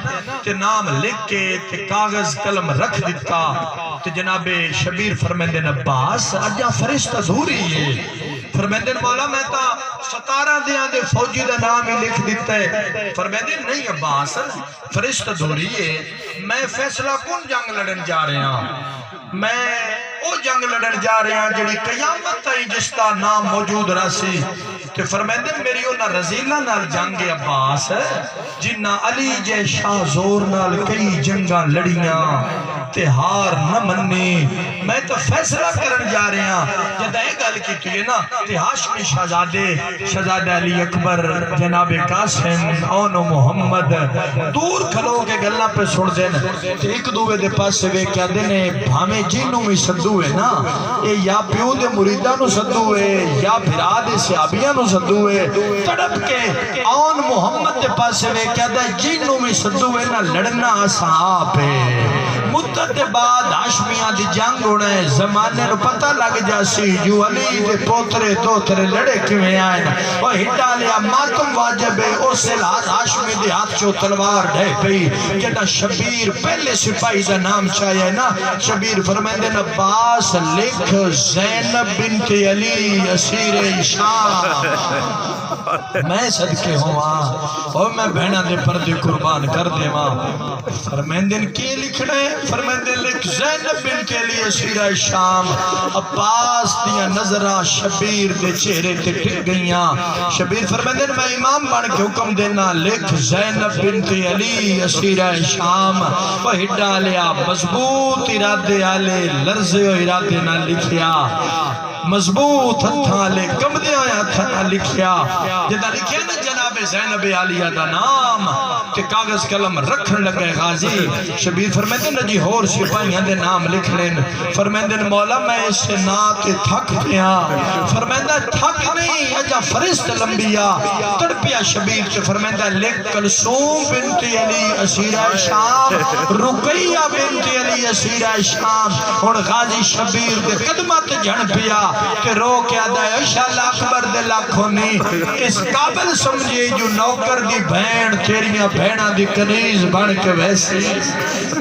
تے نام لکھ کے تے کاغذ قلم رکھ دیتا تے جناب شبیر فرمیندن عباس اجا فرشت ادھوری ہے فرمیندن مولا میں تا 17 دیاں دے فوجی دا نام ہی لکھ دیتا ہے فرمیندن نہیں عباس فرشت ادھوری ہے میں فیصلہ کون جنگ لڑن جا رہے ہیں میں او جنگ لڑن جا رہے ہیں جڑی قیامت تائی جس کا نام موجود راسی کہ فرمیندے میری اونا رزیلہ نال جنگ عباس جنہ علی جے شاہ زور نال کئی جنگاں لڑیاں تے ہار نہ منی میں تو فیصلہ کرن جا رہے ہیں جدہ ایک گل کی تو یہ نا تے ہاشمی شہزادہ علی اکبر جناب قاسم اونو محمد دور کھلو کے گلنا پہ سڑ دین تے ایک دوے دے پاس سے کیا دینے بھامے جنوں میں سدو ہے نا اے یا پیو دے مریدہ نو سدو ہے یا بھرا دے صحابیہ نو سدو ہے تڑپ کے اون محمد دے پاس سے کیا دے جنوں میں سدو ہے نا لڑنا صحاب ہے مدت بعد ہاشمیاں دی جنگ ہونے زمانے نو پتہ لگ جاسی جو علی دے پوترے دوترے لڑے کیویں آئے وہ ہٹا لیا ماتم واجب ہے اس سلحات ہاشمی دے ہاتھ چو تلوار ڈھے پئی جڑا شبیر پہلے سپاہی دا نام چاہیے نا شبیر فرمیندے عباس لکھ زینب بنت علی اسیر شام میں صدقے ہوا اور میں بہنہ دے پردے قربان کر دے ماں فرمیندے کی لکھنے فرمیندے لکھ زینب بنت علی اسیر شام عباس دیا نظرہ شبیر دے چہرے تے ٹک گئیاں شبیر فرمیندے میں امام بن کے حکم دینا لکھ زینب بنت علی اسیر شام وہ ہڈا لیا مضبوط ارادے آلے لرزے و ارادے نہ لکھیا مضبوط ہتھاں لے کمدے آیا ہتھاں لکھیا جدہ لکھیا نا جناب زینب عالیہ دا نام کہ کاغذ قلم رکھن لگے غازی شبیر فرمیندے نا جی ہور سپاہیاں دے نام لکھ لین فرمیندے مولا میں اس سے ناتے تھک پیا فرمیندہ تھک نہیں اجا فرشت لمبیا تڑپیا شبیر سے فرمیندہ لکھ کلثوم بنت علی اسیرہ شام رقیہ بنت علی اسیرہ شام اور غازی شبیر دے قدمت جھن پیا کہ رو کیا دائے اشاللہ اکبر دے لاکھوں نہیں اس قابل سمجھے جو نوکر دی بہن تیریاں بہنہ دی کنیز بن کے ویسے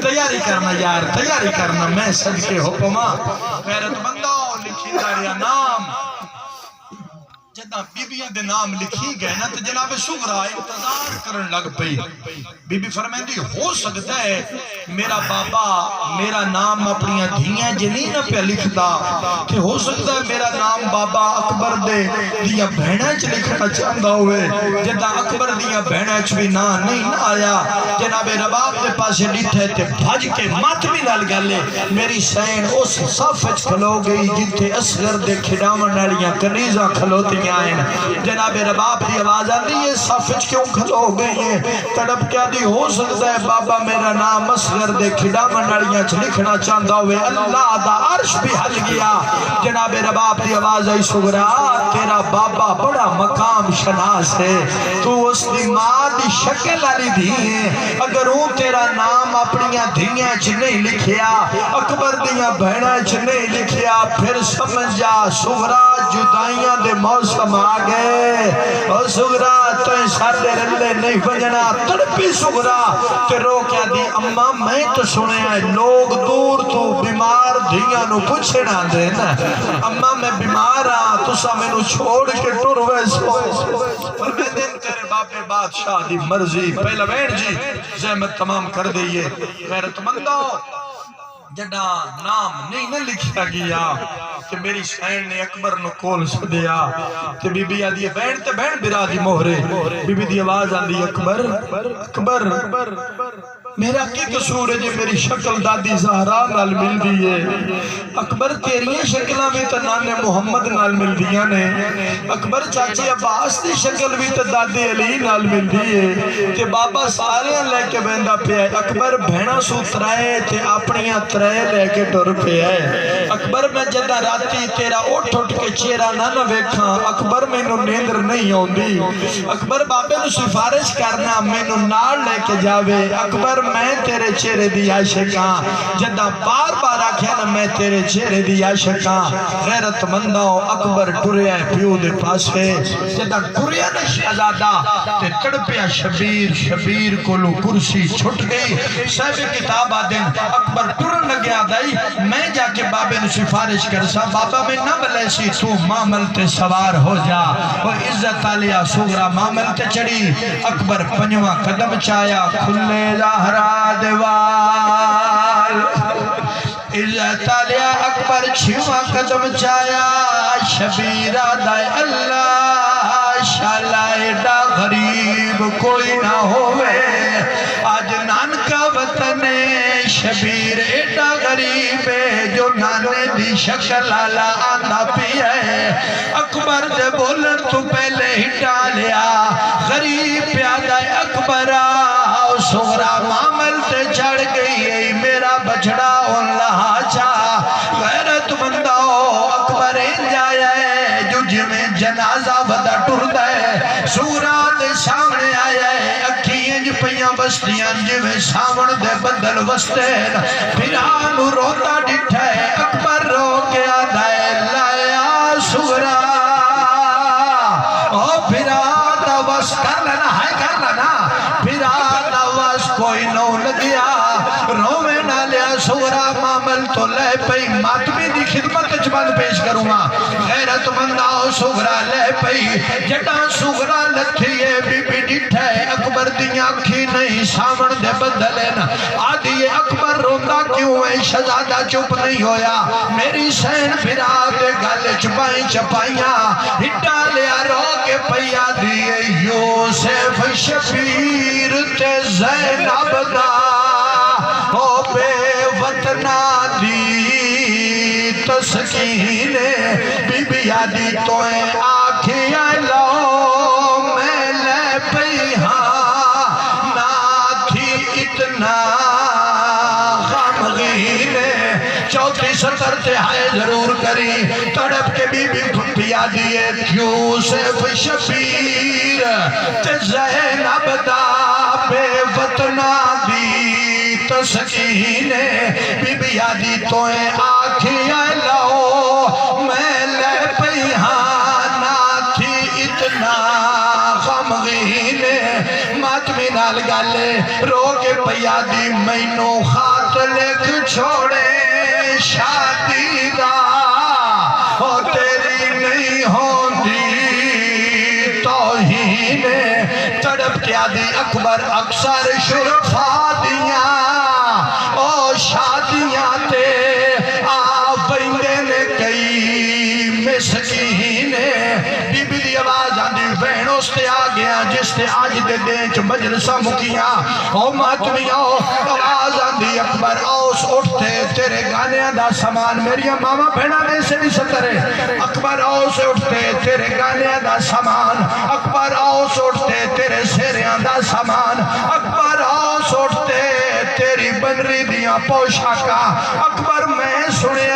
تیاری کرنا یار تیاری کرنا میں صدقے حکمہ غیرت بندہ لکھی داریا نام جدہ بی بیاں دے نام لکھی گئے نا تو جناب سغرا انتظار کرن لگ پئی بی بی فرمیندی ہو سکتا ہے میرا بابا میرا نام اپنی دھیاں جنین پہ لکھتا کہ ہو سکتا ہے میرا نام بابا اکبر دے دیا بہنچ لکھنا چاہتا ہوئے جدہ اکبر دیا بہنچ بھی نہیں آیا جناب رباب دے پاسے ڈیٹھے تے بھاج کے ماتمی لال گلے میری سین اس صافچ کھلو گئی جنتے اصغر دے کھڑاون نالیاں کنیزہ کھلوتی آئین جناب رباب دی آواز آ رہی ہے صافچ کیوں کھلو گئی ہیں تڑپ کیا دی ہو سکتا ہے بابا میرا نام اصغر دے کھڑا منڈالیاں چھ لکھنا چاہتا ہوئے اللہ دا عرش بھی حل گیا جناب رباب دی آواز آئی سغرا تیرا بابا بڑا مقام شناس ہے تو اس دی ماں دی شکل علی دی ہے اگر وہ تیرا نام اپنی دھیاں چھ نہیں لکھیا اکبر دیاں بہنہ چھ نہیں لکھیا پھر سمجھ جا سغرا جدائیاں دے موسم آگئے اور سغرا تو سارے رلے نہیں بجنا تڑپی سغرا تے رو کیا دی اممہ میں تو سنے ہیں لوگ دور تو بیمار دھیاں نو پوچھے نہ دینا اممہ میں بیمار ہاں تو سا میں نو چھوڑ کے ٹور ویسو اور میں دن تیرے باپ بادشاہ دی مرضی پہلا بین جی زحمت تمام کر دئیے غیرت مندہ جڑا نام نہیں نہ لکھیا گیا کہ میری شہن نے اکبر نو کول سدیا کہ بی بی آدھی بین تے بین برا دی مہرے بی بی دی آواز آدھی اکبر اکبر میرا کی قصور ہے جی میری شکل دادی زہرا نال مل دی ہے اکبر تیریاں شکلہ بھی تو نانے محمد نال مل دیا نے اکبر چاچی عباس دی شکل بھی تو دادی علی نال مل دی ہے کہ بابا سارے لے کے بیندہ پہ ہے اکبر بھینا سو ترائے تھے اپنیاں ترائے لے کے ٹر پہ ہے اکبر میں جدہ راتی تیرا اٹھ اٹھ کے چیرہ نہ ویکھاں اکبر میں نو نیندر نہیں ہوں دی اکبر بابے نو سفارش کرنا میں نو نال لے کے جاوے اکبر میں تیرے چہرے دی عاشقاں جدہ بار بار آکھیا نا میں تیرے چہرے دی عاشقاں غیرت منداؤں اکبر ٹریا پیو دے پاس ہے جدہ ٹریا نا شہزادہ تے تڑپیا شبیر کولو کرسی چھٹ گئی صاحب کتاب آدن اکبر ٹرن لگیا دائی میں جا کے بابے نو سفارش کرسا بابا میں نہ بلیسی تو معامل تے سوار ہو جا وہ عزت آلیا سغرا معامل تے چڑی اکبر پنجواں قدم چایا کھلے ظاہرہ دیوال عزت آلیا اکبر چھواں قدم چایا شبیرہ دائے اللہ شالائے دا غریب کوئی نہ ہوئے آج نانکا وطن شبیر ایڈا غریب ہے جو نانے دی شکل آلہ آندہ پی ہے اکبر دے بولن تو پہلے ہی ڈالیا غریب پیادہ اکبرہ سغرا معامل تے چڑھ گئی ہے میرا بچڑا اللہ چاہ غیرت منداؤ اکبر جایا ہے جو جمیں جنازہ بدا ٹرد ہے سغرا دے سامنے آیا ہے اکھیاں جو پیاں بستیاں جمیں سامن دے بدل وستین پھر آنو روتا ڈٹھا ہے اکبر رو کے آدھائے لایا سغرا پھر آدھا وس کر لینا ہے کر لینا پھر آدھا وس کوئی نو لگیا روے نہ لیا سغرا معامل تو لے پئی ماتمی دی خدمت چبند پیش کروں گا غیرت منداؤ سغرا لے پئی جٹا سغرا لتھیے بی بی ڈٹھے اکبر دیاں کھی نہیں سامن دے بدلین آدھی اکبر روندہ کیوں ہے شہزادہ چپ نہیں ہویا میری سین پھرا دے گل چپائیں چپائیاں ہٹا لیا رو کے پیا دیئے یوسف شبیر تے زینب دا او بے وطنہ دی تسکینے بی بی آدھی تویں آکھیاں لو میں لے پئی ہاں نہ تھی اتنا غمگینے چوتھی سطر تہائے ضرور کری تڑپ کے بی بی پھپیا دیئے یوسف شبیر تے زینب دا بے وطنہ دی تسکینے بی بی آدھی تویں آکھیاں لو میں لے پئی ہاں نہ تھی اتنا غمگینے ماتمی نال گالے رو کے پیا دی مینو خات لکھ چھوڑے شادی دا او تیری نہیں ہوندی توہین تڑپ کیا دی اکبر اکثر شرفا دیاں او شادیاں تے آبیندے نے کئی مسکین بی بی دی آواز آندی وین اس تے آگیا جس تے آج دے دینچ مجلسہ مکیاں او ماتمیاں آواز آندی اکبر آؤس اٹھتے تیرے گانیاں دا سامان میری ماما بھینا میں سے بھی سترے اکبر آؤس اٹھتے تیرے گانیاں دا سامان اکبر آؤس اٹھتے تیرے سیریاں دا سامان اکبر آؤس اٹھتے تیری بنری دیاں پوشاکا اکبر میں سنے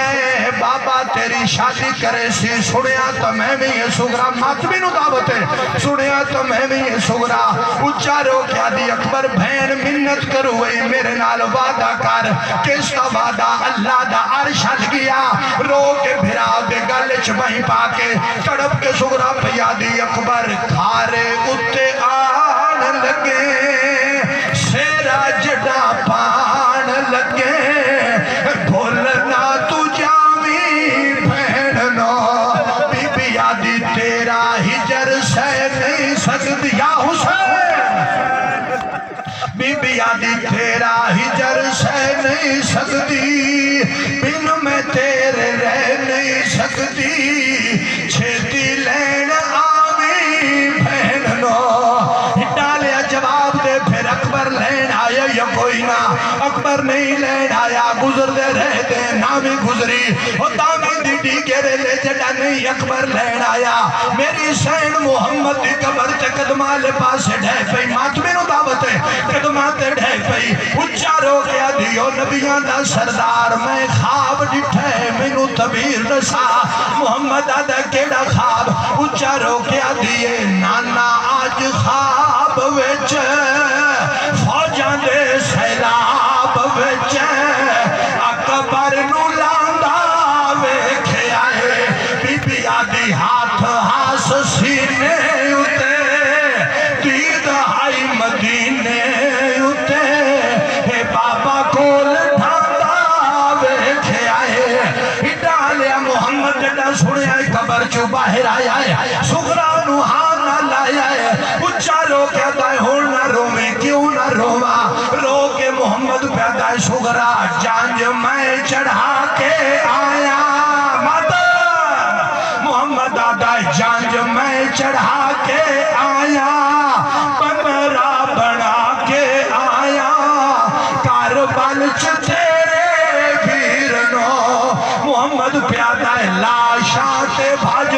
بابا تیری شادی کرے سی سنیا تو میں بھی یہ سغرا ماتمی نو دعوت ہے سنیا تو میں بھی یہ سغرا اچارو کیا دی اکبر بہن منت کروئی میرے نال وعدہ کر کس کا وعدہ اللہ دا عرش ہل گیا رو کے بھرا دے گل چبہیں پا کے تڑپ کے سغرا پیا دی اکبر کھارے اتے آن لگے سیرا جڑا پان لگے بھولنا تو جامی بہنو بی بی آدھی تیرا ہجر سے نہیں سکتی یا حسین بی بی آدھی تیرا ہجر سے نہیں سکتی بن میں تیرے رہ نہیں سکتی چھتی لین آمی بہنو ڈالیا جواب دے پھر اکبر لین آیا یا کوئی نہ نہیں لین آیا گزرتے رہتے نہ بھی گزری ہوتا میں دی گرے لے جڑا نہیں اکبر لین آیا میری سین محمد دی قبر تے قدمہ لے پاسے ڈھے پئی ماتمے نو دعوت ہے قدمہ تے ڈھے پئی اچھا رو گیا دیو نبیان دا سردار میں خواب ڈٹھے میں نو تبیر نسا محمد آدھا کیڑا خواب اچھا رو گیا دیئے نانا آج خواب وچ فوجاں دے سیلاب وچ اکبر نو لاندا ویکھے آئے بی بی آدھی ہاتھ ہاس سینے اتے دید آئی مدینے اتے اے بابا کول ڈھاندا ویکھے آئے ڈالیا محمد ڈا سنیا قبر چو باہر آیا ہے سغرا نو ہانا لایا ہے اچھا رو کہتا ہے ہون نہ رو میں کیوں نہ روا رو کے محمد پیدا ہے سغرا جانج میں چڑھا کے آیا ماتا محمد آدھا ہے جانج میں چڑھا کے آیا پمرا بنا کے آیا کاربل تیرے بھیرنو محمد پیدا ہے لاشاں تے بھاج